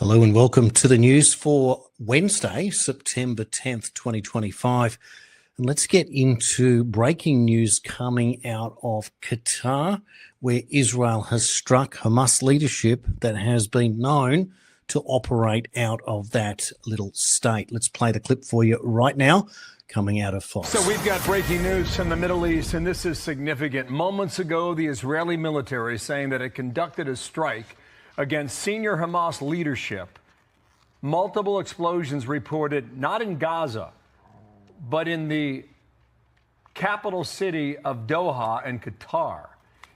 Hello and welcome to the news for Wednesday, September 10th, 2025. And let's get into breaking news coming out of Qatar, where Israel has struck Hamas leadership that has been known to operate out of that little state. Let's play the clip for you right now, coming out of Fox. So we've got breaking news from the Middle East, and this is significant. Moments ago, the Israeli military saying that it conducted a strike against senior Hamas leadership. Multiple explosions reported not in Gaza, but in the capital city of Doha in Qatar.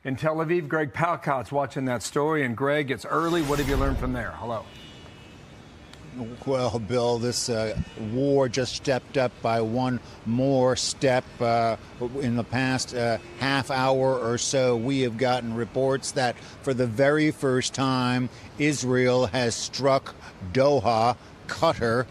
In Tel Aviv, Greg Palcott's watching that story. And Greg, it's early. What have you learned from there? Hello. Well, Bill, this war just stepped up by one more step. In the past half hour or so, we have gotten reports that for the very first time, Israel has struck Doha, Qatar,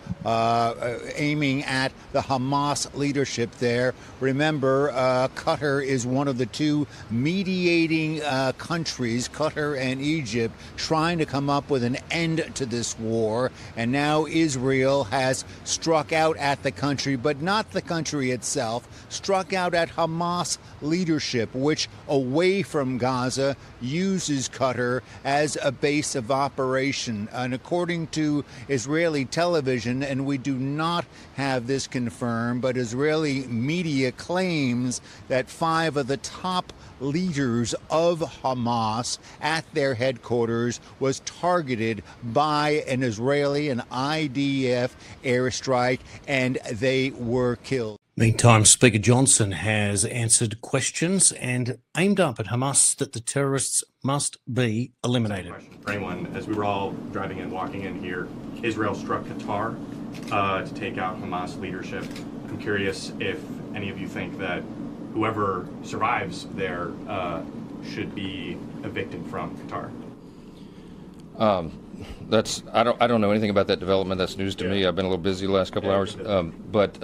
aiming at the Hamas leadership there. Remember, Qatar is one of the two mediating countries, Qatar and Egypt, trying to come up with an end to this war. And now Israel has struck out at the country, but not the country itself, struck out at Hamas leadership, which away from Gaza uses Qatar as a base of operation. And according to Israeli television, and we do not have this confirmed, but Israeli media claims that 5 of the top leaders of Hamas at their headquarters was targeted by an IDF airstrike, and they were killed. Meantime, Speaker Johnson has answered questions and aimed up at Hamas that the terrorists must be eliminated. For anyone, as we were all driving and walking in here, Israel struck Qatar to take out Hamas leadership. I'm curious if any of you think that whoever survives there should be evicted from Qatar. I don't know anything about that development. That's news to me. I've been a little busy the last couple hours, but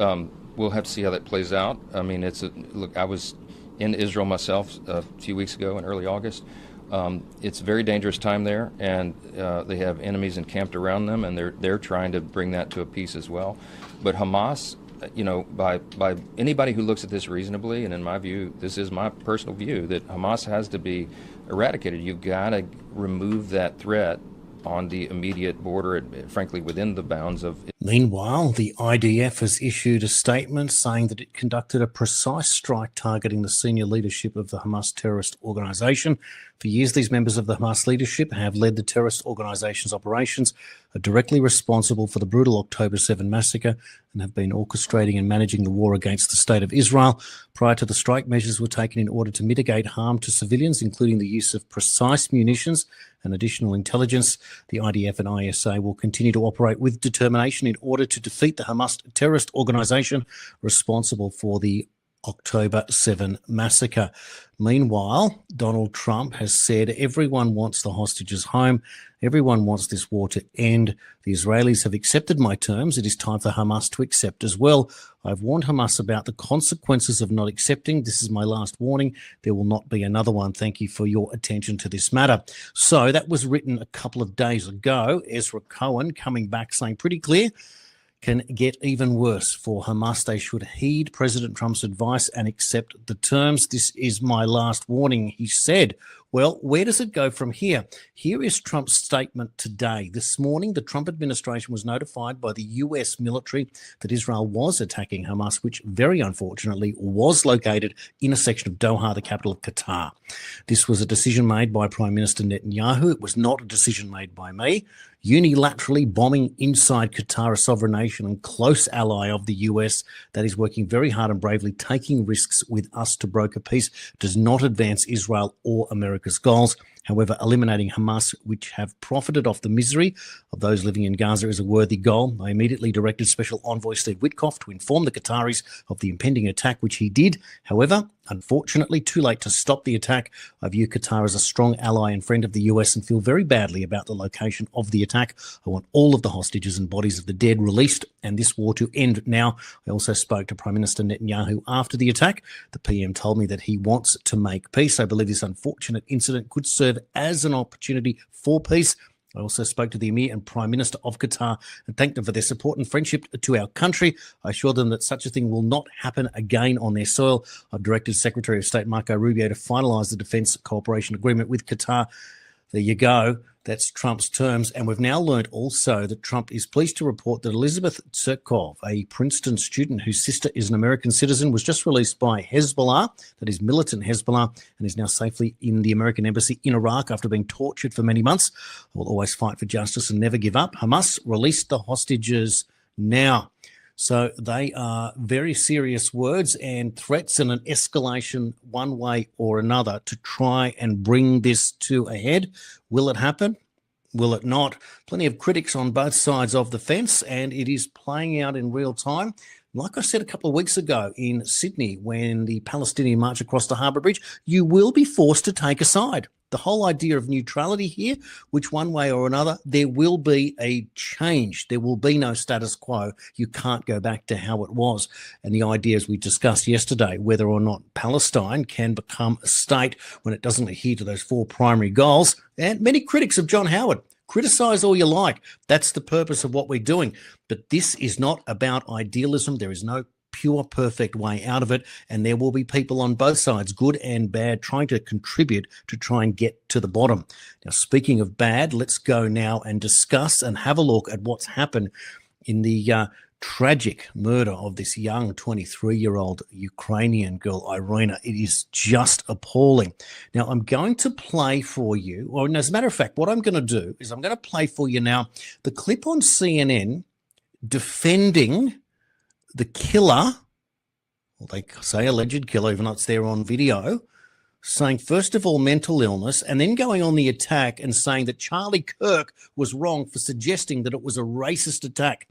we'll have to see how that plays out. I mean, look. I was in Israel myself a few weeks ago in early August. It's a very dangerous time there, and they have enemies encamped around them, and they're trying to bring that to a peace as well. But Hamas, by anybody who looks at this reasonably, and in my view, this is my personal view, that Hamas has to be eradicated. You've got to remove that threat on the immediate border, frankly, within the bounds of. Meanwhile, the IDF has issued a statement saying that it conducted a precise strike targeting the senior leadership of the Hamas terrorist organization. For years, these members of the Hamas leadership have led the terrorist organization's operations, are directly responsible for the brutal October 7 massacre, and have been orchestrating and managing the war against the state of Israel. Prior to the strike, measures were taken in order to mitigate harm to civilians, including the use of precise munitions and additional intelligence. The IDF and ISA will continue to operate with determination in order to defeat the Hamas terrorist organization responsible for the October 7 massacre. Meanwhile, Donald Trump has said everyone wants the hostages home. Everyone wants this war to end. The Israelis have accepted my terms. It is time for Hamas to accept as well. I've warned Hamas about the consequences of not accepting. This is my last warning. There will not be another one. Thank you for your attention to this matter. So that was written a couple of days ago. Ezra Cohen coming back saying pretty clear, can get even worse for Hamas. They should heed President Trump's advice and accept the terms. This is my last warning, he said. Well, where does it go from here? Here is Trump's statement today. This morning, the Trump administration was notified by the US military that Israel was attacking Hamas, which very unfortunately was located in a section of Doha, the capital of Qatar. This was a decision made by Prime Minister Netanyahu. It was not a decision made by me. Unilaterally bombing inside Qatar, a sovereign nation and close ally of the US that is working very hard and bravely, taking risks with us to broker peace, does not advance Israel or America's goals. However, eliminating Hamas, which have profited off the misery of those living in Gaza, is a worthy goal. I immediately directed Special Envoy Steve Witkoff to inform the Qataris of the impending attack, which he did. However, unfortunately, too late to stop the attack. I view Qatar as a strong ally and friend of the US and feel very badly about the location of the attack. I want all of the hostages and bodies of the dead released and this war to end now. I also spoke to Prime Minister Netanyahu after the attack. The PM told me that he wants to make peace. I believe this unfortunate incident could serve as an opportunity for peace. I also spoke to the Emir and Prime Minister of Qatar and thanked them for their support and friendship to our country. I assured them that such a thing will not happen again on their soil. I've directed Secretary of State Marco Rubio to finalise the defence cooperation agreement with Qatar. There you go. That's Trump's terms. And we've now learned also that Trump is pleased to report that Elizabeth Tsurkov, a Princeton student whose sister is an American citizen, was just released by Hezbollah, that is militant Hezbollah, and is now safely in the American embassy in Iraq after being tortured for many months. I will always fight for justice and never give up. Hamas released the hostages now. So they are very serious words and threats and an escalation one way or another to try and bring this to a head. Will it happen? Will it not? Plenty of critics on both sides of the fence, and it is playing out in real time. Like I said a couple of weeks ago in Sydney, when the Palestinian march across the Harbour Bridge, you will be forced to take a side. The whole idea of neutrality here, which one way or another, there will be a change. There will be no status quo. You can't go back to how it was. And the idea, as we discussed yesterday, whether or not Palestine can become a state when it doesn't adhere to those four primary goals. And many critics of John Howard, criticize all you like. That's the purpose of what we're doing. But this is not about idealism. There is no pure, perfect way out of it. And there will be people on both sides, good and bad, trying to contribute to try and get to the bottom. Now, speaking of bad, let's go now and discuss and have a look at what's happened in the tragic murder of this young 23-year-old Ukrainian girl, Iryna. It is just appalling. Now, I'm going to play for you, or as a matter of fact, what I'm going to do is I'm going to play for you now the clip on CNN defending the killer, well, they say alleged killer, even though it's there on video, saying, first of all, mental illness, and then going on the attack and saying that Charlie Kirk was wrong for suggesting that it was a racist attack.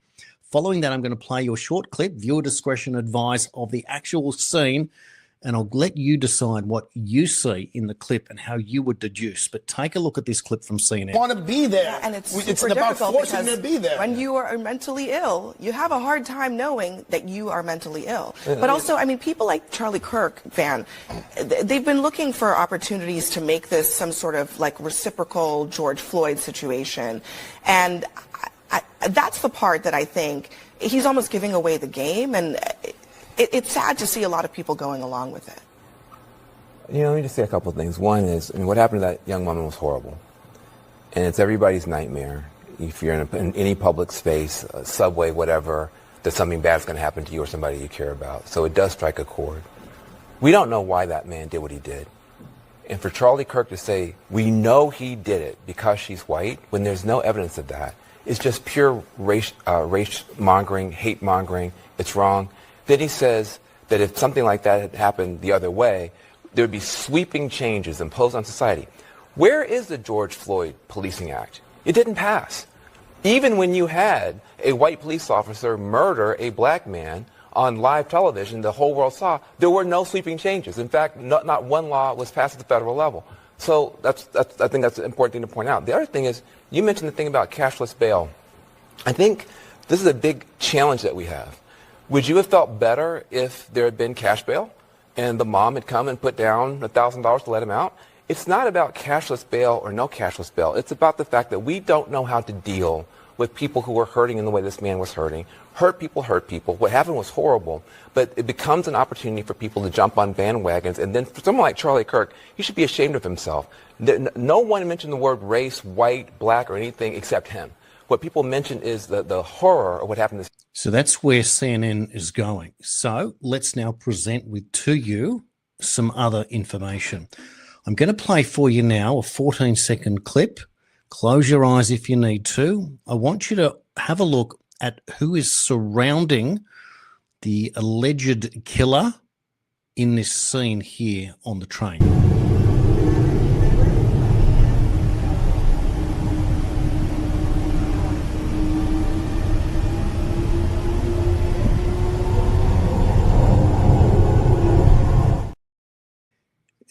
Following that, I'm going to play your short clip, viewer discretion advice, of the actual scene, and I'll let you decide what you see in the clip and how you would deduce. But take a look at this clip from CNN. Want to be there, yeah, and it's about forcing them to be there. When you are mentally ill, you have a hard time knowing that you are mentally ill. But also, I mean, people like Charlie Kirk, Van, they've been looking for opportunities to make this some sort of like reciprocal George Floyd situation, and that's the part that I think he's almost giving away the game, and it's sad to see a lot of people going along with it. You know, let me just say a couple of things. One is, what happened to that young woman was horrible. And it's everybody's nightmare. If you're in any public space, a subway, whatever, that something bad's going to happen to you or somebody you care about. So it does strike a chord. We don't know why that man did what he did. And for Charlie Kirk to say, we know he did it because she's white, when there's no evidence of that, it's just pure race mongering, hate mongering. It's wrong. Then he says that if something like that had happened the other way, there would be sweeping changes imposed on society. Where is the George Floyd Policing Act? It didn't pass. Even when you had a white police officer murder a black man on live television, the whole world saw, there were no sweeping changes. In fact, not one law was passed at the federal level. So I think that's an important thing to point out. The other thing is, you mentioned the thing about cashless bail. I think this is a big challenge that we have. Would you have felt better if there had been cash bail and the mom had come and put down $1,000 to let him out? It's not about cashless bail or no cashless bail. It's about the fact that we don't know how to deal with people who are hurting in the way this man was hurting. Hurt people hurt people. What happened was horrible, but it becomes an opportunity for people to jump on bandwagons. And then for someone like Charlie Kirk, he should be ashamed of himself. No one mentioned the word race, white, black, or anything except him. What people mention is the horror of what happened to. So that's where CNN is going. So let's now present to you some other information. I'm going to play for you now a 14-second clip. Close your eyes if you need to. I want you to have a look at who is surrounding the alleged killer in this scene here on the train.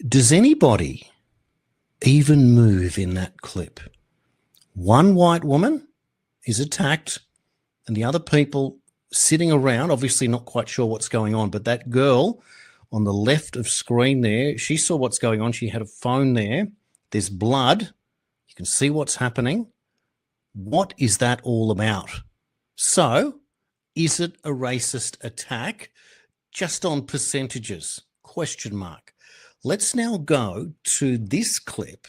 Does anybody even move in that clip? One white woman is attacked and the other people sitting around, obviously not quite sure what's going on, but that girl on the left of screen there, she saw what's going on. She had a phone there. There's blood. You can see what's happening. What is that all about? So, is it a racist attack? Just on percentages? Question mark. Let's now go to this clip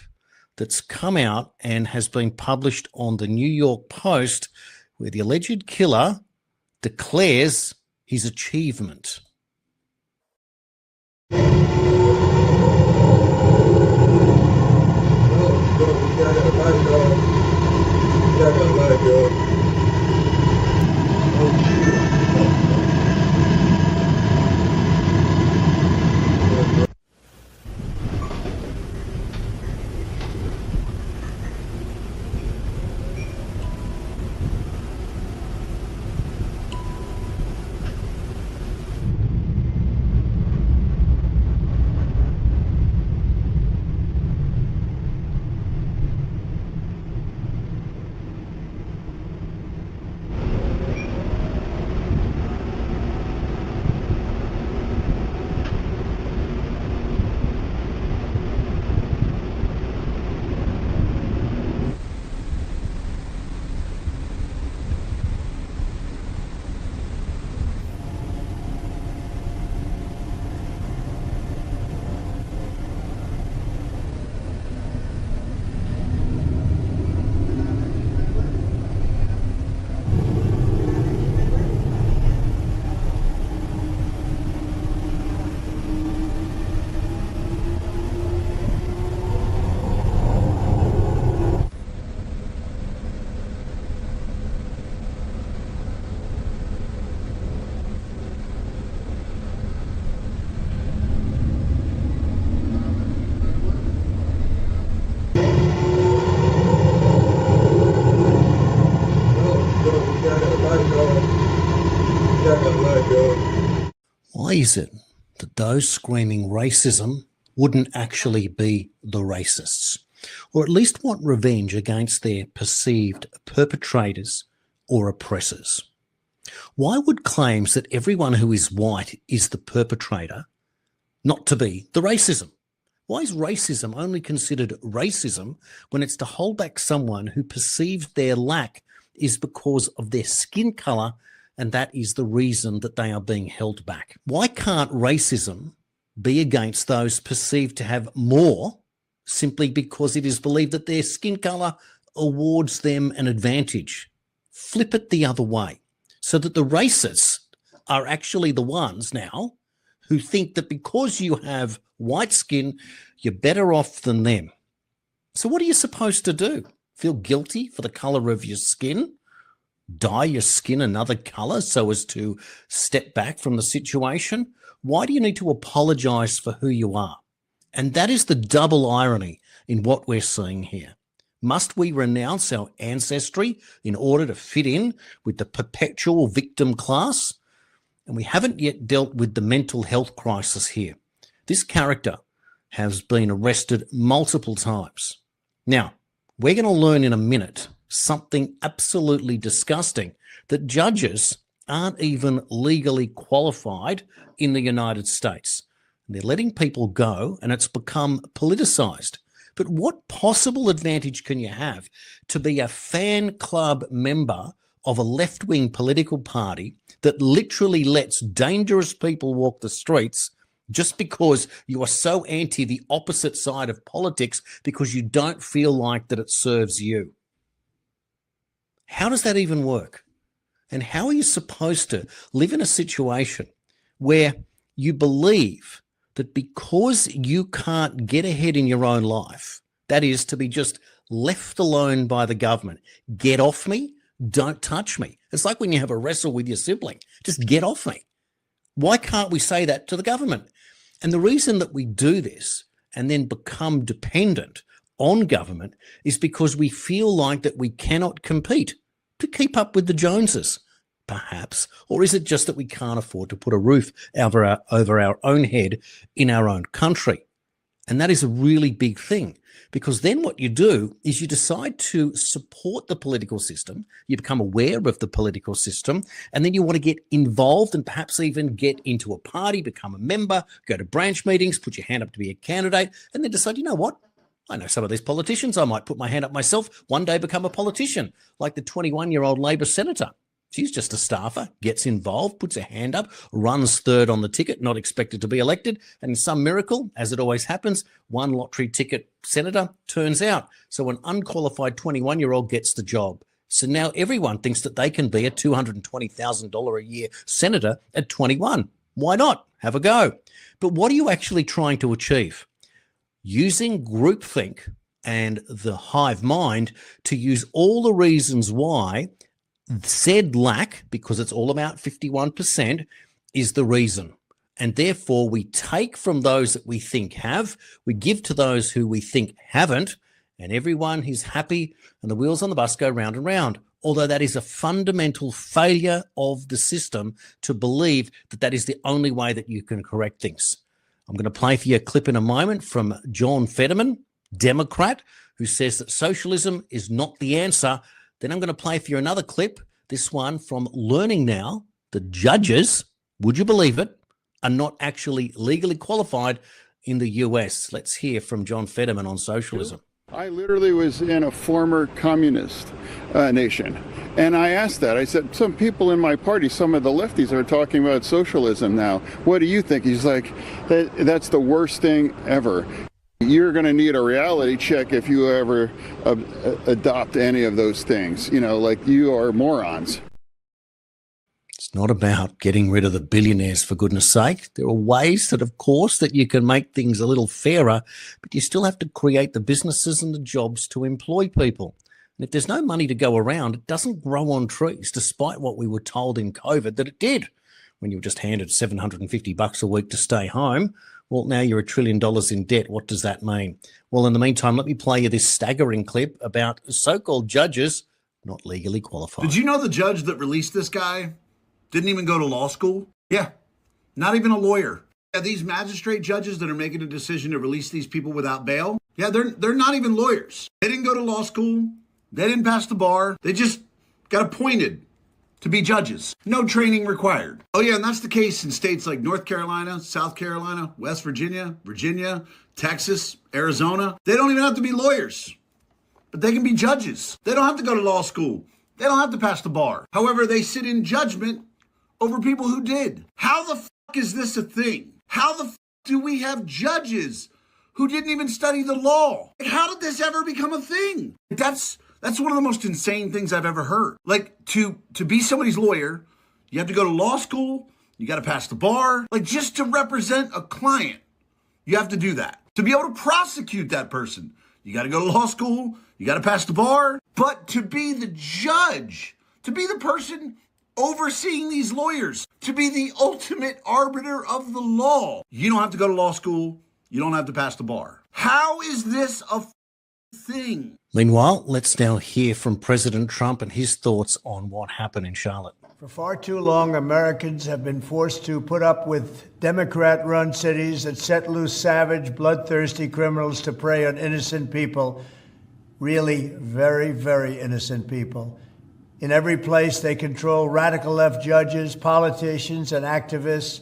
that's come out and has been published on the New York Post, where the alleged killer declares his achievement. Why is it that those screaming racism wouldn't actually be the racists, or at least want revenge against their perceived perpetrators or oppressors? Why would claims that everyone who is white is the perpetrator not to be the racism? Why is racism only considered racism when it's to hold back someone who perceives their lack is because of their skin color, and that is the reason that they are being held back? Why can't racism be against those perceived to have more simply because it is believed that their skin color awards them an advantage? Flip it the other way, so that the racists are actually the ones now who think that because you have white skin, you're better off than them. So what are you supposed to do? Feel guilty for the color of your skin? Dye your skin another color so as to step back from the situation? Why do you need to apologize for who you are? And that is the double irony in what we're seeing here. Must we renounce our ancestry in order to fit in with the perpetual victim class? And we haven't yet dealt with the mental health crisis here. This character has been arrested multiple times. Now, we're going to learn in a minute something absolutely disgusting, that judges aren't even legally qualified in the United States. They're letting people go, and it's become politicized. But what possible advantage can you have to be a fan club member of a left-wing political party that literally lets dangerous people walk the streets just because you are so anti the opposite side of politics because you don't feel like that it serves you? How does that even work? And how are you supposed to live in a situation where you believe that because you can't get ahead in your own life, that is to be just left alone by the government, get off me, don't touch me? It's like when you have a wrestle with your sibling, just get off me. Why can't we say that to the government? And the reason that we do this and then become dependent on government is because we feel like that we cannot compete to keep up with the Joneses, perhaps. Or is it just that we can't afford to put a roof over our own head in our own country? And that is a really big thing, because then what you do is you decide to support the political system, you become aware of the political system, and then you want to get involved and perhaps even get into a party, become a member, go to branch meetings, put your hand up to be a candidate, and then decide, you know what? I know some of these politicians. I might put my hand up myself, one day become a politician, like the 21-year-old Labor senator. She's just a staffer, gets involved, puts her hand up, runs third on the ticket, not expected to be elected. And in some miracle, as it always happens, one lottery ticket senator turns out. So an unqualified 21-year-old gets the job. So now everyone thinks that they can be a $220,000 a year senator at 21. Why not? Have a go. But what are you actually trying to achieve? Using groupthink and the hive mind to use all the reasons why said lack, because it's all about 51%, is the reason. And therefore, we take from those that we think have, we give to those who we think haven't, and everyone is happy and the wheels on the bus go round and round. Although that is a fundamental failure of the system to believe that that is the only way that you can correct things. I'm going to play for you a clip in a moment from John Fetterman, Democrat, who says that socialism is not the answer. Then I'm going to play for you another clip, this one from Learning Now. The judges, would you believe it, are not actually legally qualified in the US. Let's hear from John Fetterman on socialism. I literally was in a former communist nation. And I asked that. I said, some people in my party, some of the lefties are talking about socialism now. What do you think? He's like, that's the worst thing ever. You're going to need a reality check if you ever adopt any of those things. You know, like you are morons. It's not about getting rid of the billionaires, for goodness sake. There are ways that, of course, that you can make things a little fairer, but you still have to create the businesses and the jobs to employ people. And if there's no money to go around, it doesn't grow on trees, despite what we were told in COVID that it did. When you were just handed $750 a week to stay home, well, now you're $1 trillion in debt. What does that mean? Well, in the meantime, let me play you this staggering clip about so-called judges not legally qualified. Did you know the judge that released this guy didn't even go to law school? Yeah, not even a lawyer. Yeah, these magistrate judges that are making a decision to release these people without bail, yeah, they're not even lawyers. They didn't go to law school. They didn't pass the bar. They just got appointed to be judges. No training required. Oh yeah, and that's the case in states like North Carolina, South Carolina, West Virginia, Texas, Arizona. They don't even have to be lawyers, but they can be judges. They don't have to go to law school. They don't have to pass the bar. However, they sit in judgment over people who did. How the fuck is this a thing? How the fuck do we have judges who didn't even study the law? How did this ever become a thing? That's one of the most insane things I've ever heard. Like, to be somebody's lawyer, you have to go to law school, you got to pass the bar. Like, just to represent a client, you have to do that. To be able to prosecute that person, you got to go to law school, you got to pass the bar. But to be the judge, to be the person overseeing these lawyers, to be the ultimate arbiter of the law, you don't have to go to law school, you don't have to pass the bar. How is this a thing? Meanwhile, let's now hear from President Trump and his thoughts on what happened in Charlotte. For far too long, Americans have been forced to put up with Democrat-run cities that set loose savage, bloodthirsty criminals to prey on innocent people, really very, very innocent people. In every place, they control radical left judges, politicians, and activists,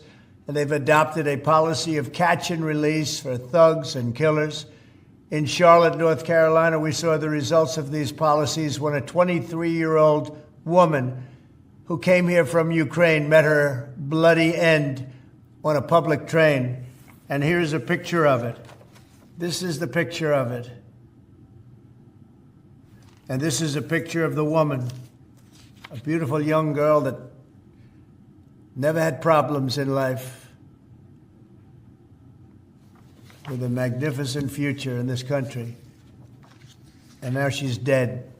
and they've adopted a policy of catch and release for thugs and killers. In Charlotte, North Carolina, we saw the results of these policies when a 23-year-old woman who came here from Ukraine met her bloody end on a public train. And here's a picture of it. This is the picture of it. And this is a picture of the woman, a beautiful young girl that never had problems in life, with a magnificent future in this country. And now she's dead.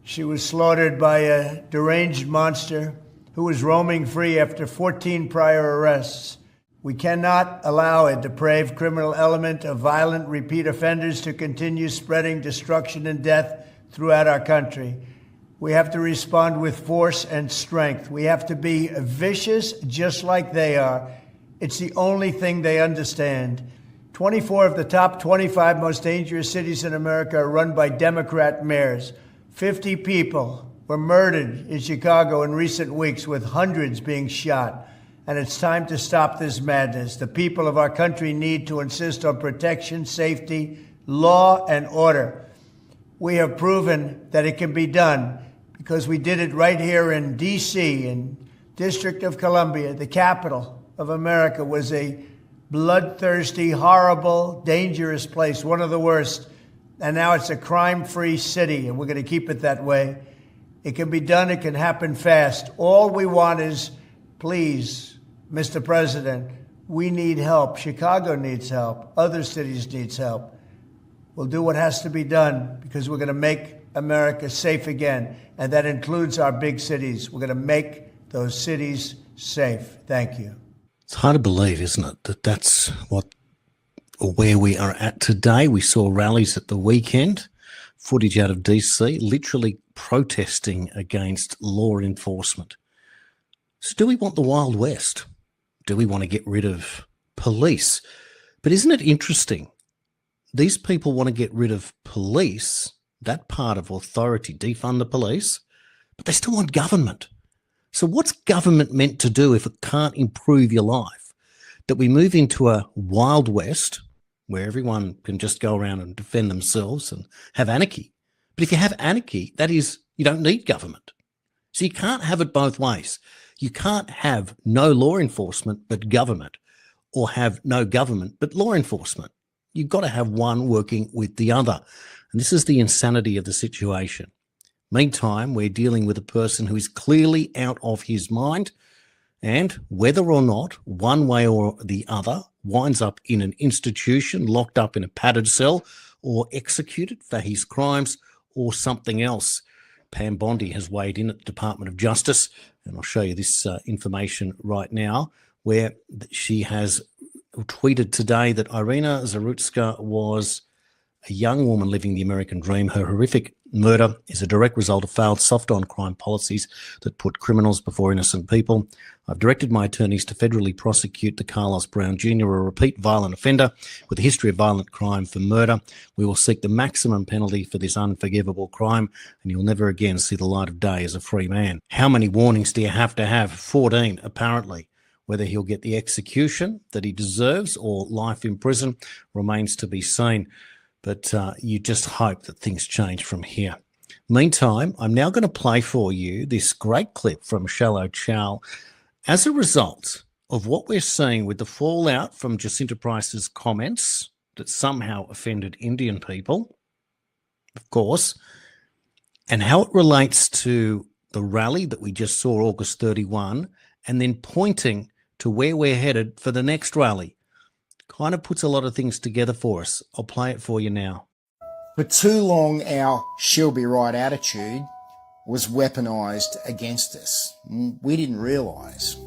She was slaughtered by a deranged monster who was roaming free after 14 prior arrests. We cannot allow a depraved criminal element of violent repeat offenders to continue spreading destruction and death throughout our country. We have to respond with force and strength. We have to be vicious just like they are. It's the only thing they understand. 24 of the top 25 most dangerous cities in America are run by Democrat mayors. 50 people were murdered in Chicago in recent weeks, with hundreds being shot. And it's time to stop this madness. The people of our country need to insist on protection, safety, law and order. We have proven that it can be done because we did it right here in D.C., in District of Columbia, the capital of America, was a bloodthirsty, horrible, dangerous place, one of the worst. And now it's a crime-free city, and we're going to keep it that way. It can be done. It can happen fast. All we want is, please, Mr. President, we need help. Chicago needs help. Other cities need help. We'll do what has to be done because we're going to make America safe again, and that includes our big cities. We're going to make those cities safe. Thank you. It's hard to believe, isn't it, that that's where we are at today. We saw rallies at the weekend, footage out of DC, literally protesting against law enforcement. So do we want the Wild West? Do we want to get rid of police? But isn't it interesting? These people want to get rid of police, that part of authority, defund the police, but they still want government. So what's government meant to do if it can't improve your life? That we move into a Wild West where everyone can just go around and defend themselves and have anarchy. But if you have anarchy, that is, you don't need government. So you can't have it both ways. You can't have no law enforcement but government, or have no government but law enforcement. You've got to have one working with the other. And this is the insanity of the situation. Meantime, we're dealing with a person who is clearly out of his mind, and whether or not, one way or the other, winds up in an institution, locked up in a padded cell, or executed for his crimes, or something else. Pam Bondi has weighed in at the Department of Justice, and I'll show you this information right now, where she has tweeted today that Iryna Zarutska was a young woman living the American dream. Her horrific murder is a direct result of failed soft-on-crime policies that put criminals before innocent people. I've directed my attorneys to federally prosecute the Carlos Brown Jr., a repeat violent offender with a history of violent crime, for murder. We will seek the maximum penalty for this unforgivable crime, and you'll never again see the light of day as a free man. How many warnings do you have to have? 14, apparently. Whether he'll get the execution that he deserves or life in prison remains to be seen. But you just hope that things change from here. Meantime, I'm now going to play for you this great clip from Chal. As a result of what we're seeing with the fallout from Jacinta Price's comments that somehow offended Indian people, of course, and how it relates to the rally that we just saw August 31, and then pointing to where we're headed for the next rally. Kind of puts a lot of things together for us. I'll play it for you now. For too long, our she'll be right attitude was weaponised against us. We didn't realise.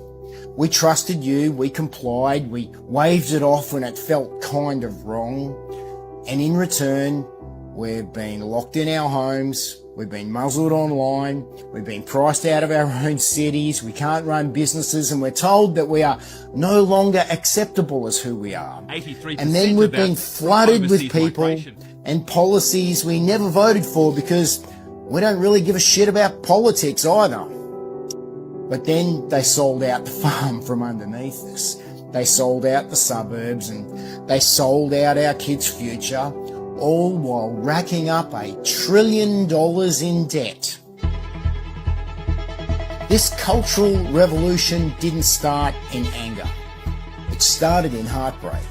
We trusted you, we complied, we waved it off when it felt kind of wrong, and in return, we've been locked in our homes, we've been muzzled online, we've been priced out of our own cities, we can't run businesses, and we're told that we are no longer acceptable as who we are. And then we've been flooded with people and policies we never voted for because we don't really give a shit about politics either. But then they sold out the farm from underneath us. They sold out the suburbs and they sold out our kids' future, all while racking up $1 trillion in debt. This cultural revolution didn't start in anger. It started in heartbreak.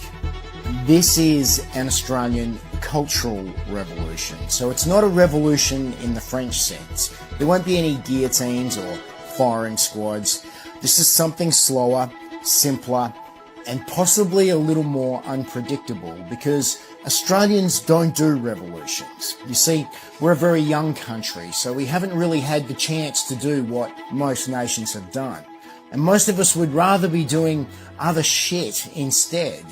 This is an Australian cultural revolution. So it's not a revolution in the French sense. There won't be any guillotines or firing squads. This is something slower, simpler, and possibly a little more unpredictable because Australians don't do revolutions. You see, we're a very young country, so we haven't really had the chance to do what most nations have done. And most of us would rather be doing other shit instead.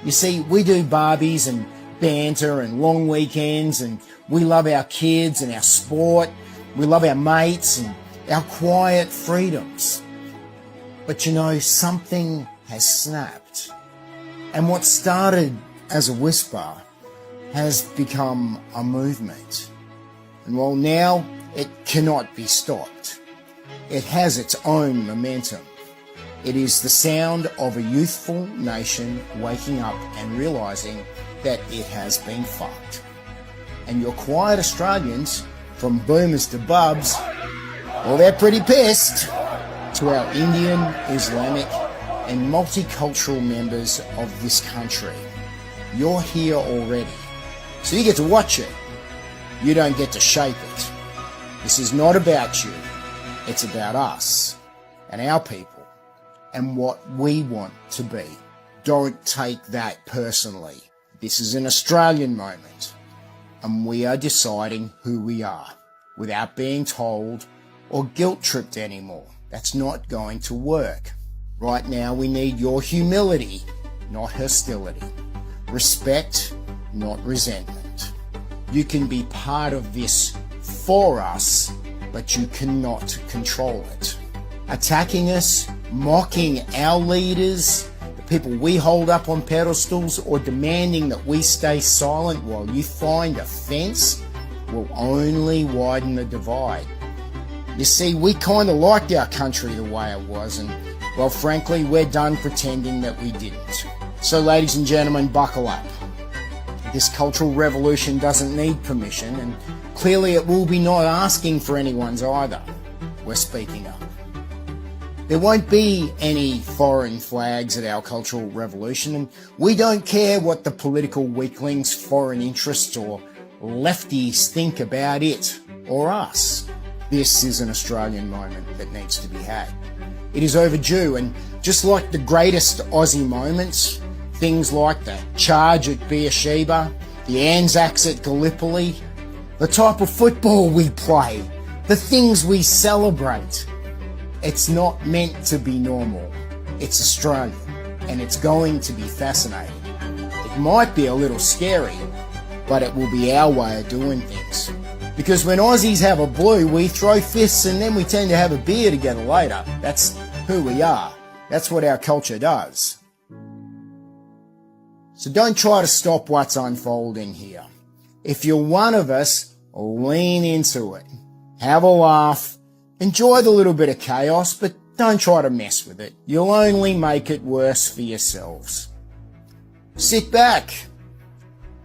You see, we do Barbies and banter and long weekends, and we love our kids and our sport. We love our mates and our quiet freedoms. But you know, something has snapped. And what started as a whisper has become a movement. And while now it cannot be stopped, it has its own momentum. It is the sound of a youthful nation waking up and realising that it has been fucked. And your quiet Australians, from boomers to bubs, well, they're pretty pissed. To our Indian, Islamic and multicultural members of this country, you're here already. So you get to watch it. You don't get to shape it. This is not about you. It's about us and our people and what we want to be. Don't take that personally. This is an Australian moment, and we are deciding who we are without being told or guilt-tripped anymore. That's not going to work. Right now we need your humility, not hostility. Respect, not resentment. You can be part of this for us, but you cannot control it. Attacking us, mocking our leaders, the people we hold up on pedestals, or demanding that we stay silent while you find offence will only widen the divide. You see, we kind of liked our country the way it was, and, well, frankly, we're done pretending that we didn't. So, ladies and gentlemen, buckle up. This cultural revolution doesn't need permission, and clearly it will be not asking for anyone's either. We're speaking up. There won't be any foreign flags at our cultural revolution, and we don't care what the political weaklings, foreign interests, or lefties think about it or us. This is an Australian moment that needs to be had. It is overdue, and just like the greatest Aussie moments, things like the charge at Beersheba, the Anzacs at Gallipoli, the type of football we play, the things we celebrate. It's not meant to be normal. It's Australian, and it's going to be fascinating. It might be a little scary, but it will be our way of doing things. Because when Aussies have a blue, we throw fists and then we tend to have a beer together later. That's who we are. That's what our culture does. So don't try to stop what's unfolding here. If you're one of us, lean into it. Have a laugh. Enjoy the little bit of chaos, but don't try to mess with it. You'll only make it worse for yourselves. Sit back.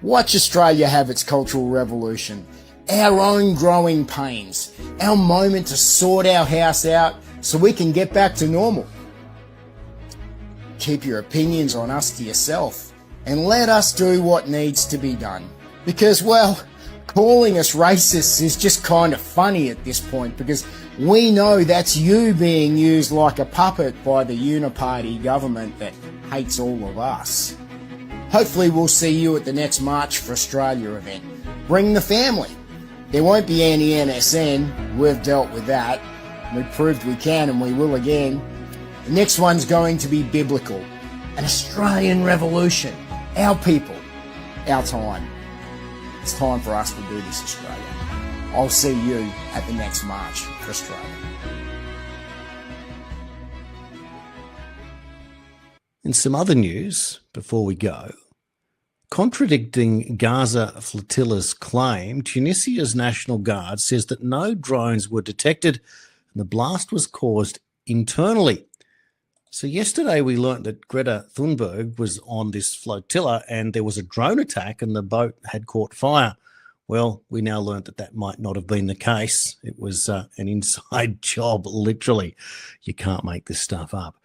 Watch Australia have its cultural revolution. Our own growing pains. Our moment to sort our house out so we can get back to normal. Keep your opinions on us to yourself and let us do what needs to be done. Because, well, calling us racists is just kind of funny at this point because we know that's you being used like a puppet by the uniparty government that hates all of us. Hopefully we'll see you at the next March for Australia event. Bring the family. There won't be any NSN. We've dealt with that. We proved we can and we will again. The next one's going to be biblical. An Australian revolution. Our people. Our time. It's time for us to do this, Australia. I'll see you at the next March for Australia. In some other news, before we go, contradicting Gaza Flotilla's claim, Tunisia's National Guard says that no drones were detected and the blast was caused internally. So yesterday we learnt that Greta Thunberg was on this flotilla and there was a drone attack and the boat had caught fire. Well, we now learnt that that might not have been the case. It was an inside job, literally. You can't make this stuff up.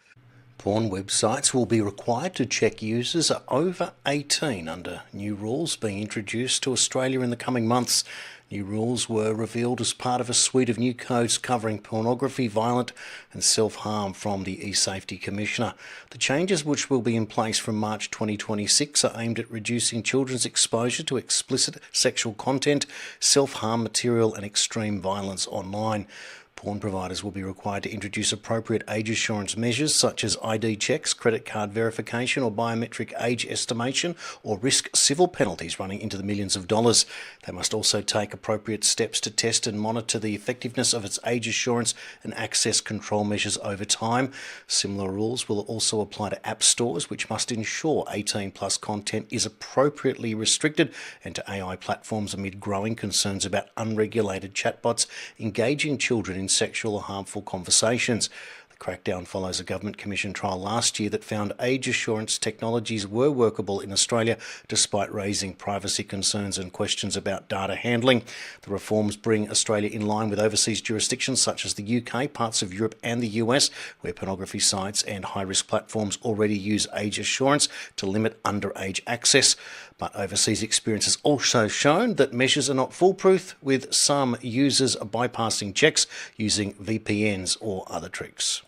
Porn websites will be required to check users are over 18 under new rules being introduced to Australia in the coming months. New rules were revealed as part of a suite of new codes covering pornography, violent and self-harm from the eSafety Commissioner. The changes, which will be in place from March 2026, are aimed at reducing children's exposure to explicit sexual content, self-harm material and extreme violence online. Porn providers will be required to introduce appropriate age assurance measures such as ID checks, credit card verification or biometric age estimation, or risk civil penalties running into the millions of dollars. They must also take appropriate steps to test and monitor the effectiveness of its age assurance and access control measures over time. Similar rules will also apply to app stores, which must ensure 18+ content is appropriately restricted, and to AI platforms amid growing concerns about unregulated chatbots engaging children in sexual or harmful conversations. The Crackdown follows a government-commissioned trial last year that found age assurance technologies were workable in Australia despite raising privacy concerns and questions about data handling. The reforms bring Australia in line with overseas jurisdictions such as the UK, parts of Europe and the US, where pornography sites and high-risk platforms already use age assurance to limit underage access. But overseas experience has also shown that measures are not foolproof, with some users bypassing checks using VPNs or other tricks.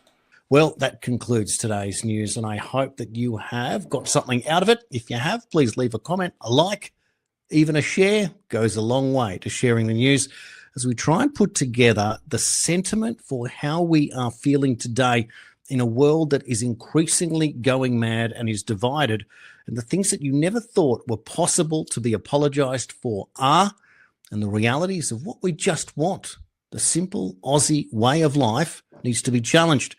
Well, that concludes today's news, and I hope that you have got something out of it. If you have, please leave a comment, a like, even a share goes a long way to sharing the news as we try and put together the sentiment for how we are feeling today in a world that is increasingly going mad and is divided, and the things that you never thought were possible to be apologised for are, and the realities of what we just want. The simple Aussie way of life needs to be challenged.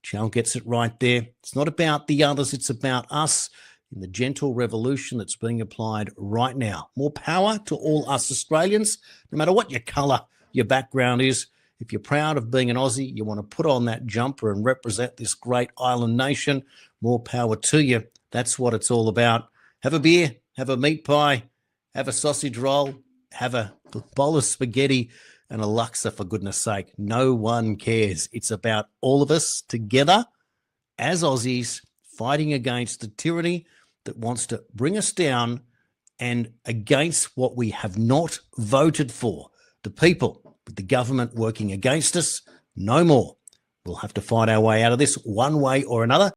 Chal gets it right there. It's not about the others, it's about us in the gentle revolution that's being applied right now. More power to all us Australians, no matter what your colour, your background is. If you're proud of being an Aussie, you want to put on that jumper and represent this great island nation, more power to you. That's what it's all about. Have a beer, have a meat pie, have a sausage roll, have a bowl of spaghetti and a Luxor, for goodness sake. No one cares. It's about all of us together as Aussies fighting against the tyranny that wants to bring us down and against what we have not voted for. The people, with the government working against us, no more. We'll have to fight our way out of this one way or another.